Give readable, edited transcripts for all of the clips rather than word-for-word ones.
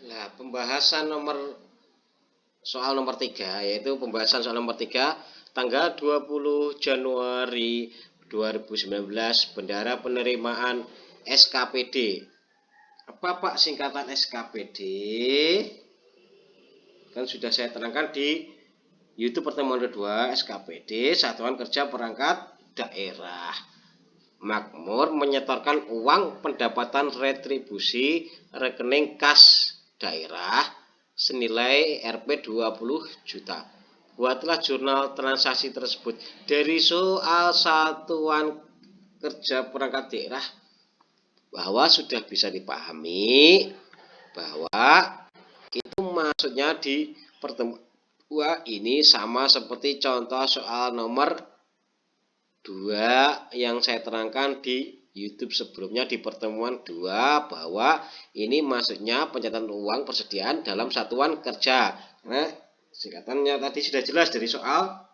Nah, pembahasan soal nomor 3, yaitu pembahasan soal nomor 3 tanggal 20 Januari 2019, bendara penerimaan SKPD. Apa Pak singkatan SKPD? Kan sudah saya terangkan di YouTube pertemuan kedua. SKPD, Satuan Kerja Perangkat Daerah. Makmur menyetorkan uang pendapatan retribusi rekening kas daerah senilai Rp 20 juta. Buatlah jurnal transaksi tersebut. Dari soal Satuan Kerja Perangkat Daerah bahwa sudah bisa dipahami bahwa itu maksudnya di pertemuan ini sama seperti contoh soal nomor 2 yang saya terangkan di YouTube sebelumnya di pertemuan 2, bahwa ini maksudnya pencatatan uang persediaan dalam satuan kerja. Karena singkatannya tadi sudah jelas dari soal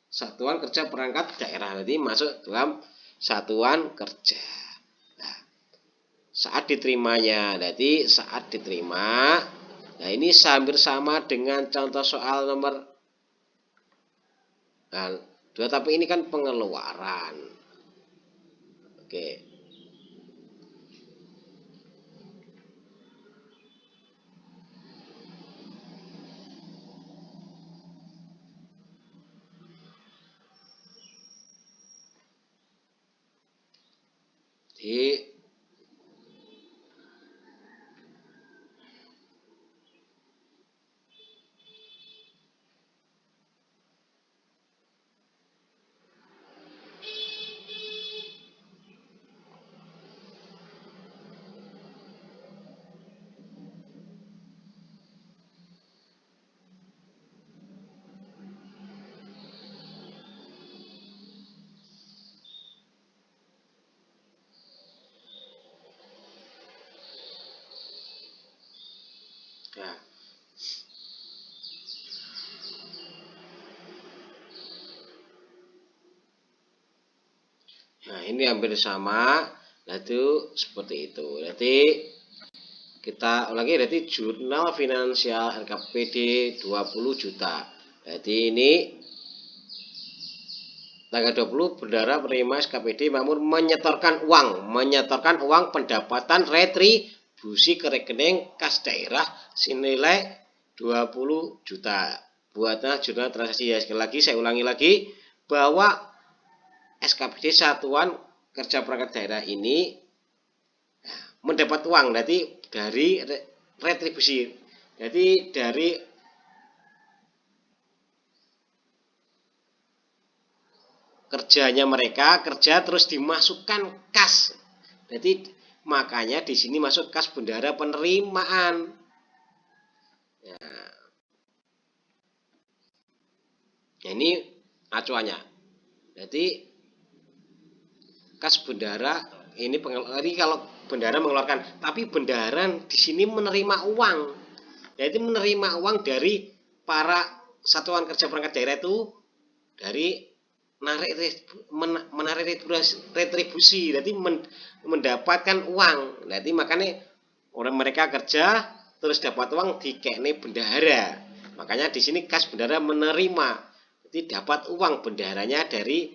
Satuan Kerja Perangkat Daerah, nanti masuk dalam satuan kerja. Nah, saat diterimanya, jadi saat diterima, nah ini hampir sama dengan contoh soal nomor 2, tapi ini kan pengeluaran. Oke. Jadi nah ini hampir sama. Nah itu seperti itu. Jadi kita ulangi, berarti jurnal finansial RKPD 20 juta. Jadi ini tanggal 20 bendara penerima SKPD Makmur menyetorkan uang pendapatan retribusi ke rekening kas daerah senilai 20 juta. Buatlah jurnal transaksi. Ya, sekali lagi saya ulangi lagi bahwa SKPD Satuan Kerja Perangkat Daerah ini mendapat uang dari retribusi. Jadi dari kerjanya mereka kerja terus dimasukkan kas. Jadi makanya di sini masuk kas bendara penerimaan. Ya. Nah, ini acuannya. Jadi kas bendara ini kalau bendara mengeluarkan, tapi bendara di sini menerima uang. Jadi menerima uang dari para satuan kerja perangkat daerah itu dari menarik retribusi, jadi mendapatkan uang. Jadi makanya orang mereka kerja terus dapat uang dikekne bendahara. Makanya di sini kas bendahara menerima, jadi dapat uang bendaharanya dari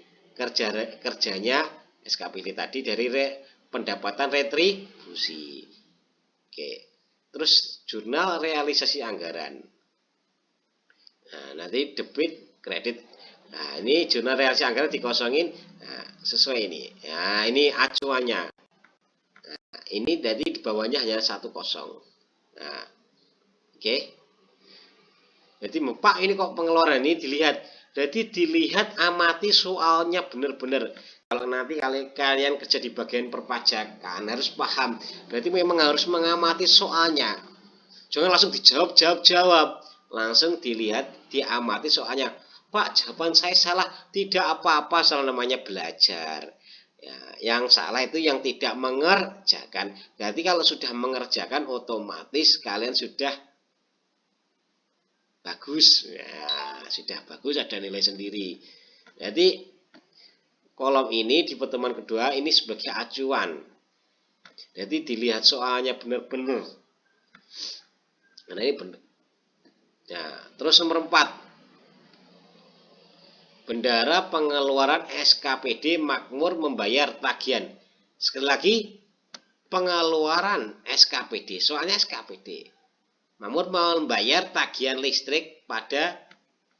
kerjanya SKPD tadi dari pendapatan retribusi. Oke. Terus jurnal realisasi anggaran. Nah, nanti debit kredit. Nah, ini jurnal realisasi anggaran dikosongin. Nah, sesuai ini. Nah, ini acuannya. Nah, ini jadi di bawahnya hanya 1 kosong. Nah, oke. Jadi Pak ini kok pengeluaran ini dilihat. Jadi dilihat, amati soalnya benar-benar. Kalau nanti kalian kerja di bagian perpajakan harus paham. Berarti memang harus mengamati soalnya. Jangan langsung dijawab. Langsung dilihat, diamati soalnya. Pak, jawaban saya salah. Tidak apa-apa, salah, namanya belajar. Ya, yang salah itu yang tidak mengerjakan. Berarti kalau sudah mengerjakan, otomatis kalian sudah bagus. Ya, sudah bagus, ada nilai sendiri. Jadi kolom ini di pertemuan kedua ini sebagai acuan. Jadi dilihat soalnya benar-benar. Nah, ini benar. Nah, terus nomor 4. Bendara pengeluaran SKPD makmur membayar tagihan. Sekali lagi, pengeluaran SKPD, soalnya SKPD. Makmur membayar tagihan listrik pada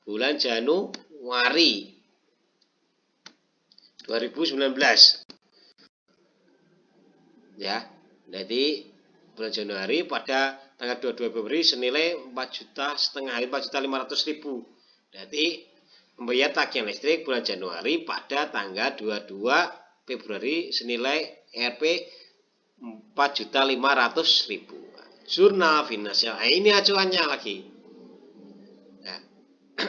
bulan Januari 2019. Ya, jadi bulan Januari pada tanggal 22 Februari senilai 4.500.000. Jadi membayar tagihan listrik bulan Januari pada tanggal 22 Februari senilai Rp 4.500.000. Jurnal finansial. Nah, ini acuannya lagi. Nah,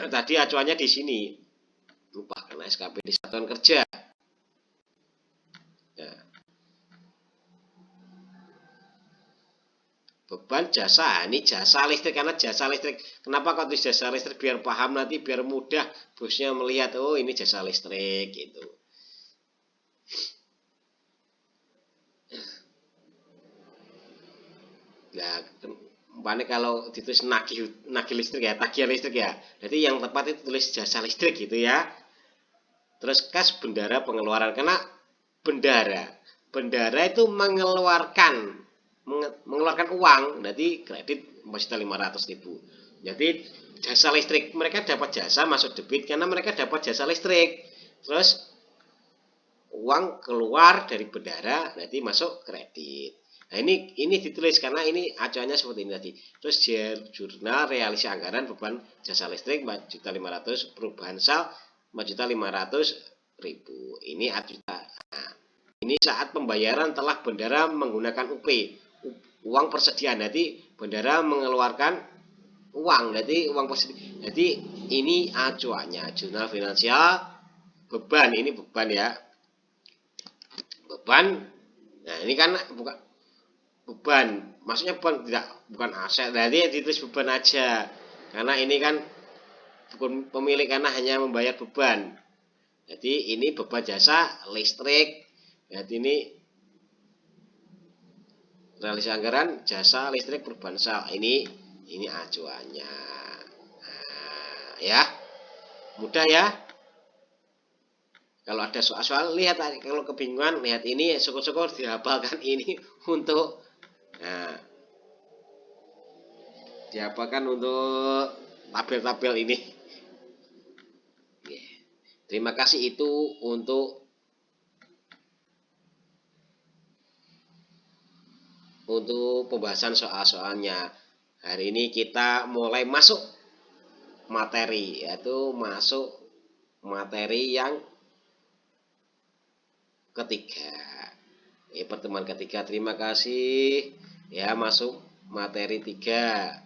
tadi acuannya di sini. Lupa karena SKPD satuan kerja. Nah, beban jasa, ini jasa listrik, karena jasa listrik. Kenapa kok tulis jasa listrik? Biar paham nanti, biar mudah bosnya melihat, oh ini jasa listrik gitu. Nah, umpamanya kalau ditulis nagih listrik ya, tagihan listrik ya. Jadi yang tepat itu tulis jasa listrik gitu ya. Terus kas bendara pengeluaran, karena bendara itu mengeluarkan uang, jadi kredit 4.500.000. Jadi jasa listrik, mereka dapat jasa masuk debit karena mereka dapat jasa listrik. Terus uang keluar dari bendara, nanti masuk kredit. Nah, ini ditulis karena ini acuannya seperti ini tadi. Terus jurnal realisasi anggaran beban jasa listrik 4.500.000, perubahan sal 4.500.000. Ini acuan. Nah, ini saat pembayaran telah bendara menggunakan UP, uang persediaan. Jadi bendara mengeluarkan uang, jadi uang persediaan. Jadi ini acuannya, jurnal finansial beban, ini beban ya. Beban. Nah, ini kan bukan beban, maksudnya beban, bukan aset. Jadi ditulis beban aja, karena ini kan bukan pemilik, karena hanya membayar beban. Jadi ini beban jasa listrik. Jadi ini realisasi anggaran jasa listrik perubahan sal. Ini acuannya. Nah, ya mudah ya. Kalau ada soal-soal, lihat, kalau kebingungan lihat ini, syukur-syukur dihafalkan ini untuk dihafalkan untuk tabel-tabel ini. Terima kasih itu untuk pembahasan soal-soalnya. Hari ini kita mulai masuk materi, yaitu masuk materi yang ketiga. Pertemuan ketiga. Terima kasih ya, masuk materi 3.